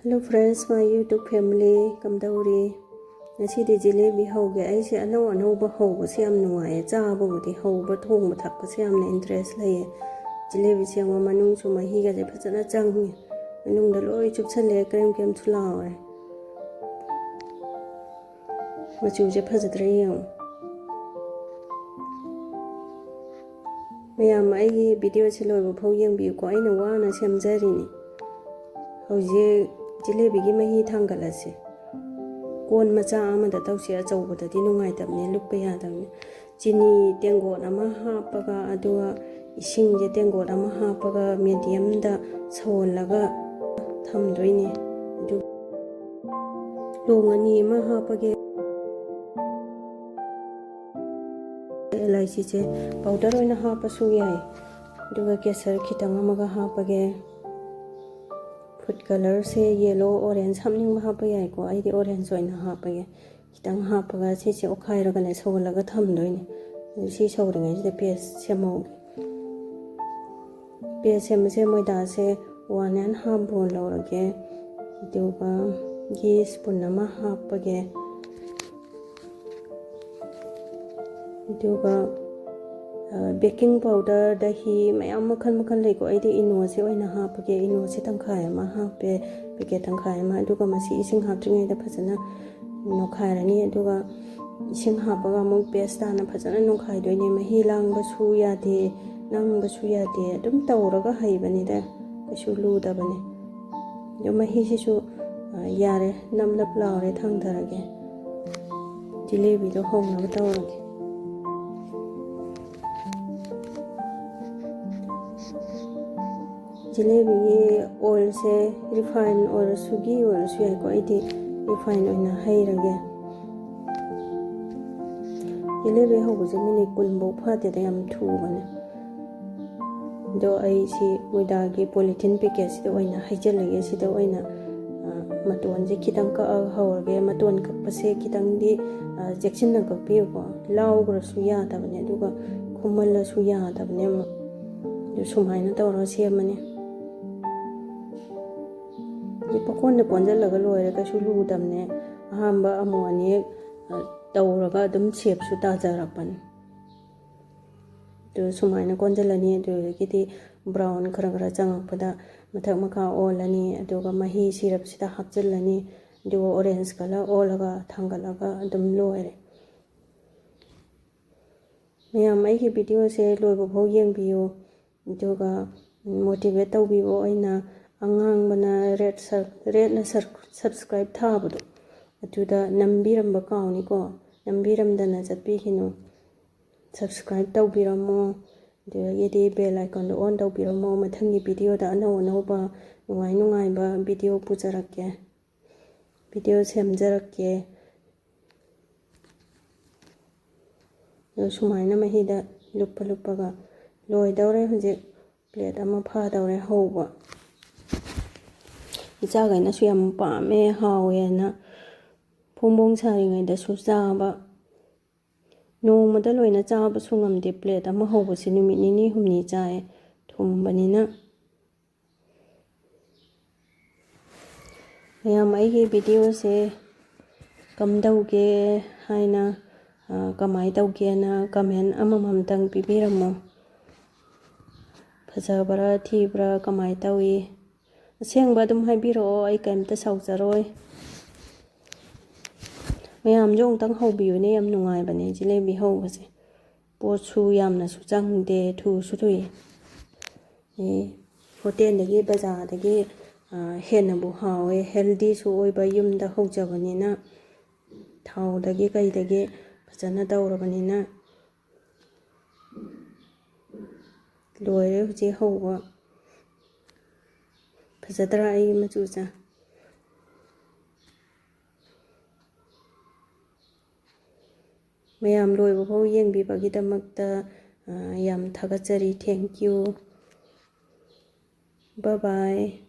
Hello friends, my YouTube family, kamdauri. Ngasi jalebi hauge aise anau hauba se am nuaye chaaba budi hauba thongba thakpa se amna interest laye. Jalebi se am manung chu mahi ga je phachana changni. Manung da loi chupchale krem kem thulawe. Machu je phajadre yam. Mayam ai video se loi bo phau yeng bi ko aina wana semjari ni. Hauji jalebi gi mahi thangalase. Kon macha amada tawsi achawbada di nungai tamne lukpa yadamne chini tengot ama hapaga adua ising je tengot ama hapaga medium da sawolaga thamdoine du longani ma hapage elaichi che powder oina hapa su yai duga kesar khitang amaga hapage food color se yellow orange hamning ma hapa yai ko ai di orange oina hapa ge kitang hapa ga se okhai ra gane sawla ga thamdoi ni si sawri ngai de paste semo paste se moi da se 1.5 bol lo ge duga gi spoon ma hapa ge duga baking powder dahi mayam makhan lei ko ai di ino se oina hapa ge ino se tangkhai ma hape packet tangkhai ma duga masi ising haptringai da phajana nokhai rani duga ising hapa ga mong paste na phajana nokhai doi ne mahi lang ba su ya de nang ba su ya de dum tawraga haibani da kasu lu da bani yo mahi si su yare namlap laure thangdarage jalebi do hongna ba tawrage jalebi oil se refined oil sugi oil su ai ko idi refined oina hairage jalebi hobu je mini kulbo phate da yam thu bane do ai si muida gi polythene packet si oina haijalage si da oina maton je kitang ka hawrge maton ka pase kitang di jection na ka pi ko law gra su ya da bane duga khumal su ya da bane du sumaina tawra siamani pakon konjalaga loire ka sulu damne ahamba amoni tawraga dum shape su ta jarapani to sumaina konjalani to giti brown khara changakpada mathak makha olani aduga mahi syrup sida hapjalani aduga orange color olaga thangalaga dum loire mayam ai ki video se loibo bhau yengbiyo aduga motivate tawbibo aina angang bana red na subscribe thabado atuda nambiramba kauni ko nambiramdana chatpi hinu subscribe tawbiramo de bell icon do on tawbiramo mathangi video da anau ba nungai ba video pujarakke video semjarakke sumaina mahida lupa ga loi dawre huje plate ama pha dawre hoba icha gaina su yam pa me hawe na phongbong sari ngai da su chaba nongmada loina chaba sungam de plate ama hoba se numi ni humni chae thumbani na yam ai ge video se kamdauge haina kamai tauge na comment amamam tang pibiramo phajabara thibra kamai tawi asengba dum haibiro ai kaimta saujaroi mayam jong tang hobiu ne yam nungai bane jalebi hobase pochu yamna su changde thu su thui hotel dagi bazaar dagi hena bu hawe healthy su oiba yumda hojabani na thau dagi kai dagi phajana dawrabani na loire huje hoba phajadra ai machucha mayam loibo bhau yengbi bagi damakta yam thagachari thank you bye bye